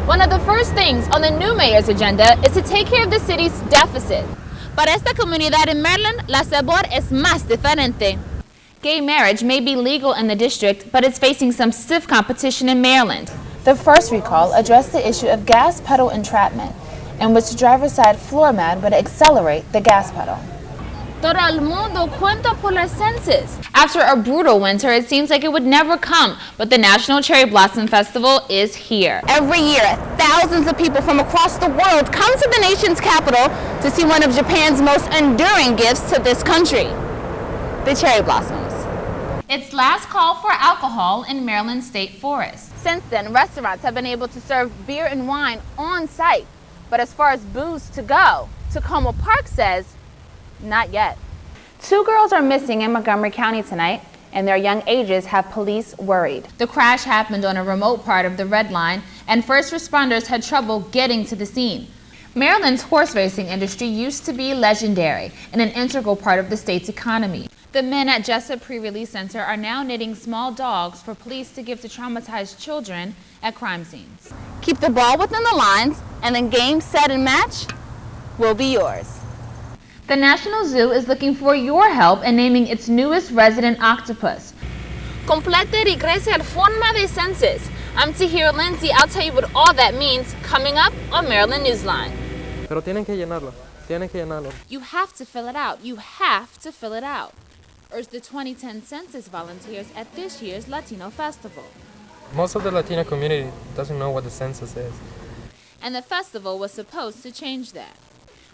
One of the first things on the new mayor's agenda is to take care of the city's deficit. Para esta comunidad in Maryland, la sabor es más diferente. Gay marriage may be legal in the district, but it's facing some stiff competition in Maryland. The first recall addressed the issue of gas pedal entrapment, in which the driver's side floor mat would accelerate the gas pedal. Todo el mundo cuenta por las census. After a brutal winter, it seems like it would never come, but the National Cherry Blossom Festival is here. Every year, thousands of people from across the world come to the nation's capital to see one of Japan's most enduring gifts to this country, the cherry blossoms. It's last call for alcohol in Maryland State Forest. Since then, restaurants have been able to serve beer and wine on site, but as far as booze to go, Tacoma Park says, not yet. 2 girls are missing in Montgomery County tonight, and their young ages have police worried. The crash happened on a remote part of the Red Line, and first responders had trouble getting to the scene. Maryland's horse racing industry used to be legendary and an integral part of the state's economy. The men at Jessup Pre-Release Center are now knitting small dogs for police to give to traumatized children at crime scenes. Keep the ball within the lines, and then game, set, and match will be yours. The National Zoo is looking for your help in naming its newest resident octopus. Complete regrese al forma de census. I'm Tahira Lindsay. I'll tell you what all that means coming up on Maryland Newsline. Pero tienen que llenarlo. You have to fill it out. You have to fill it out, urged the 2010 census volunteers at this year's Latino Festival. Most of the Latino community doesn't know what the census is. And the festival was supposed to change that.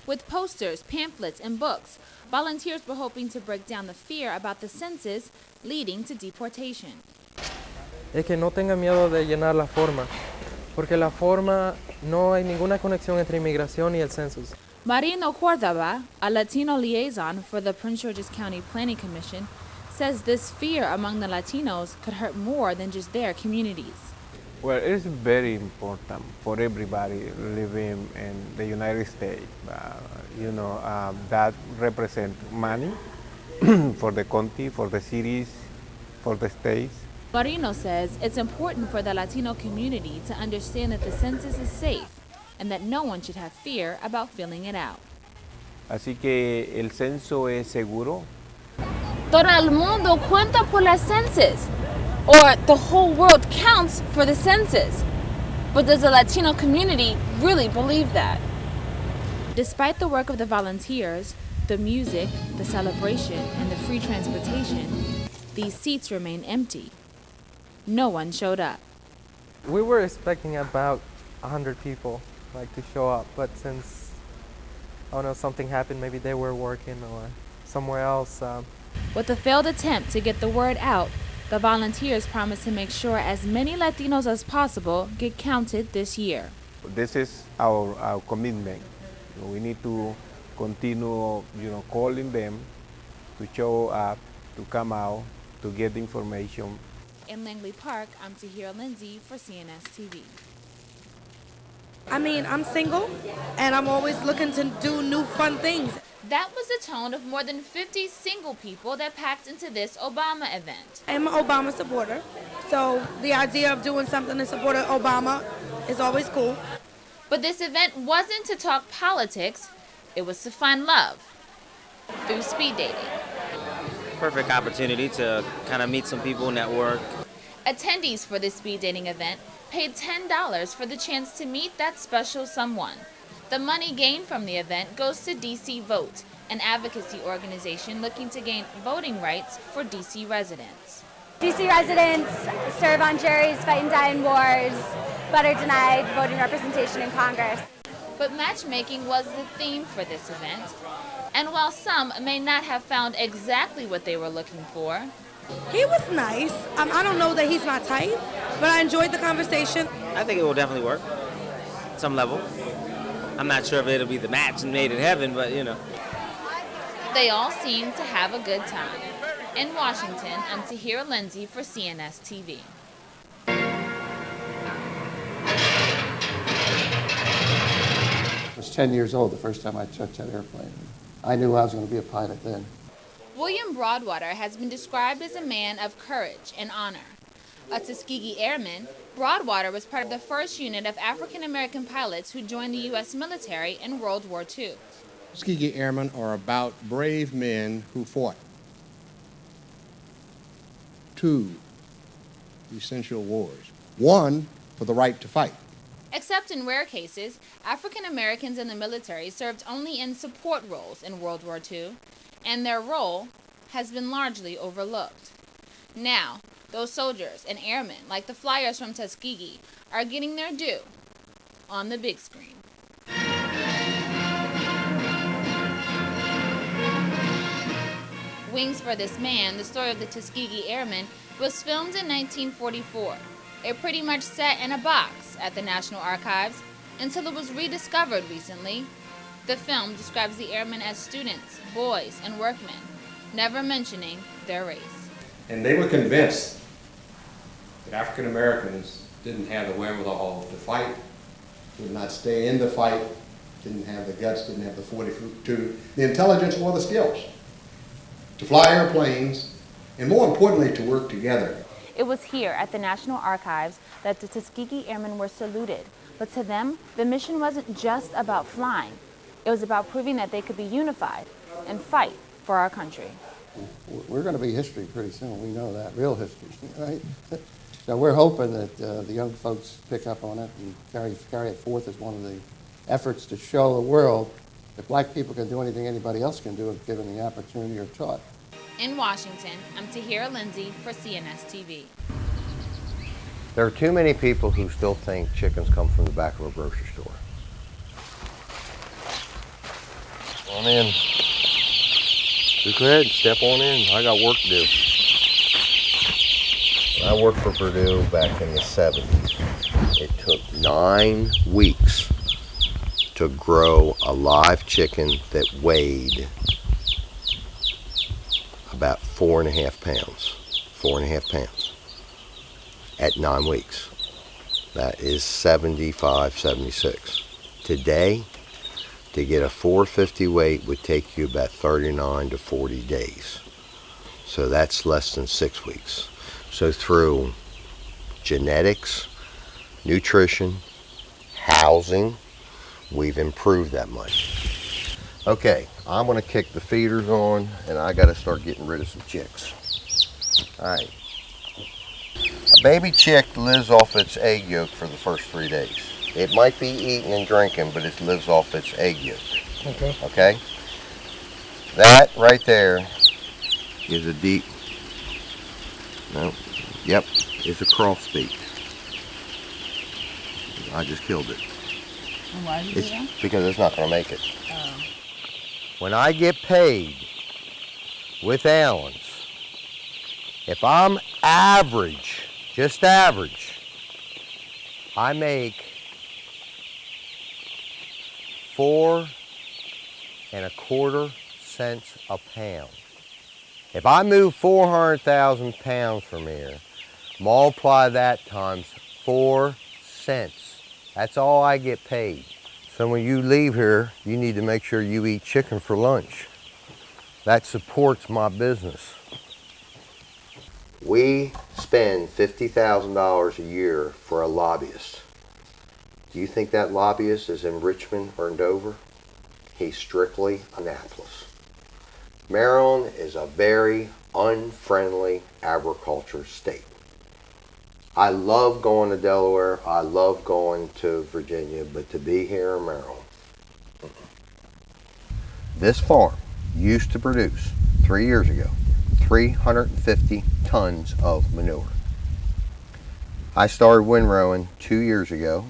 With posters, pamphlets, and books, volunteers were hoping to break down the fear about the census leading to deportation. Es que no tenga miedo de llenar la forma, porque la forma no hay ninguna conexión entre inmigración y el census. Marino Cordova, a Latino liaison for the Prince George's County Planning Commission, says this fear among the Latinos could hurt more than just their communities. Well, it's very important for everybody living in the United States. That represents money for the county, for the cities, for the states. Marino says it's important for the Latino community to understand that the census is safe and that no one should have fear about filling it out. Así que el censo es seguro. Todo el mundo cuenta por la census. Or the whole world counts for the census. But does the Latino community really believe that? Despite the work of the volunteers, the music, the celebration, and the free transportation, these seats remain empty. No one showed up. We were expecting about 100 people to show up, but since something happened, maybe they were working or somewhere else. With the failed attempt to get the word out, the volunteers promise to make sure as many Latinos as possible get counted this year. This is our commitment. We need to continue, calling them to show up, to come out, to get information. In Langley Park, I'm Tahira Lindsay for CNS TV. I'm single, and I'm always looking to do new fun things. That was the tone of more than 50 single people that packed into this Obama event. I'm an Obama supporter, so the idea of doing something in support of Obama is always cool. But this event wasn't to talk politics, it was to find love through speed dating. Perfect opportunity to kind of meet some people, network. Attendees for this speed dating event paid $10 for the chance to meet that special someone. The money gained from the event goes to DC Vote, an advocacy organization looking to gain voting rights for DC residents. DC residents serve on juries, fight and die in wars, but are denied voting representation in Congress. But matchmaking was the theme for this event. And while some may not have found exactly what they were looking for, he was nice. I don't know that he's my type, but I enjoyed the conversation. I think it will definitely work, some level. I'm not sure if it'll be the match made in heaven, but They all seem to have a good time. In Washington, I'm Tahira Lindsay for CNS TV. I was 10 years old the first time I touched that airplane. I knew I was going to be a pilot then. William Broadwater has been described as a man of courage and honor. A Tuskegee Airman, Broadwater was part of the first unit of African American pilots who joined the U.S. military in World War II. Tuskegee Airmen are about brave men who fought 2 essential wars. 1, for the right to fight. Except in rare cases, African Americans in the military served only in support roles in World War II, and their role has been largely overlooked. Now, those soldiers and airmen, like the flyers from Tuskegee, are getting their due on the big screen. Wings for This Man, the story of the Tuskegee Airmen, was filmed in 1944. It pretty much sat in a box at the National Archives until it was rediscovered recently. The film describes the airmen as students, boys, and workmen, never mentioning their race. And they were convinced that African Americans didn't have the wherewithal to fight, would not stay in the fight, didn't have the guts, didn't have the fortitude, the intelligence, or the skills to fly airplanes, and more importantly, to work together. It was here at the National Archives that the Tuskegee Airmen were saluted. But to them, the mission wasn't just about flying. It was about proving that they could be unified and fight for our country. We're going to be history pretty soon. We know that, real history, right? So we're hoping that the young folks pick up on it and carry it forth as one of the efforts to show the world that black people can do anything anybody else can do if given the opportunity or taught. In Washington, I'm Tahira Lindsay for CNS TV. There are too many people who still think chickens come from the back of a grocery store. Come on in. Just go ahead and step on in. I got work to do. When I worked for Purdue back in the 70s, it took 9 weeks to grow a live chicken that weighed about 4.5 pounds. 4.5 pounds at 9 weeks. That is 75, 76. Today, to get a 450 weight would take you about 39 to 40 days. So that's less than 6 weeks. So through genetics, nutrition, housing, we've improved that much. Okay, I'm gonna kick the feeders on and I gotta start getting rid of some chicks. All right. A baby chick lives off its egg yolk for the first 3 days. It might be eating and drinking, but it lives off its egg yolk. Okay. Okay? That right there is a deep, yep, it's a crossbeak. I just killed it. And why did you do that? Because it's not going to make it. Oh. When I get paid with Allen's, if I'm average, just average, I make 4.25 cents a pound. If I move 400,000 pounds from here, multiply that times 4 cents. That's all I get paid. So when you leave here, you need to make sure you eat chicken for lunch. That supports my business. We spend $50,000 a year for a lobbyist. Do you think that lobbyist is in Richmond or in Dover? He's strictly Annapolis. Maryland is a very unfriendly agriculture state. I love going to Delaware, I love going to Virginia, but to be here in Maryland. This farm used to produce, 3 years ago, 350 tons of manure. I started windrowing 2 years ago.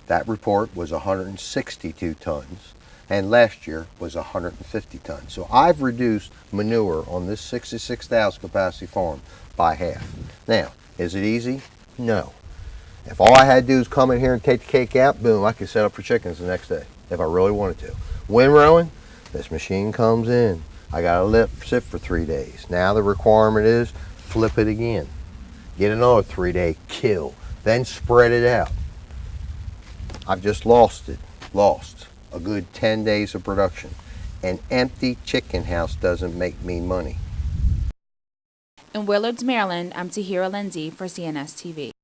That report was 162 tons, and last year was 150 tons. So I've reduced manure on this 66,000 capacity farm by half. Now, is it easy? No. If all I had to do is come in here and take the cake out, boom, I could set up for chickens the next day if I really wanted to. Windrowing, this machine comes in. I gotta let it sit for 3 days. Now the requirement is flip it again. Get another 3-day kill, then spread it out. I've just lost a good 10 days of production. An empty chicken house doesn't make me money. In Willards, Maryland, I'm Tahira Lindsay for CNS TV.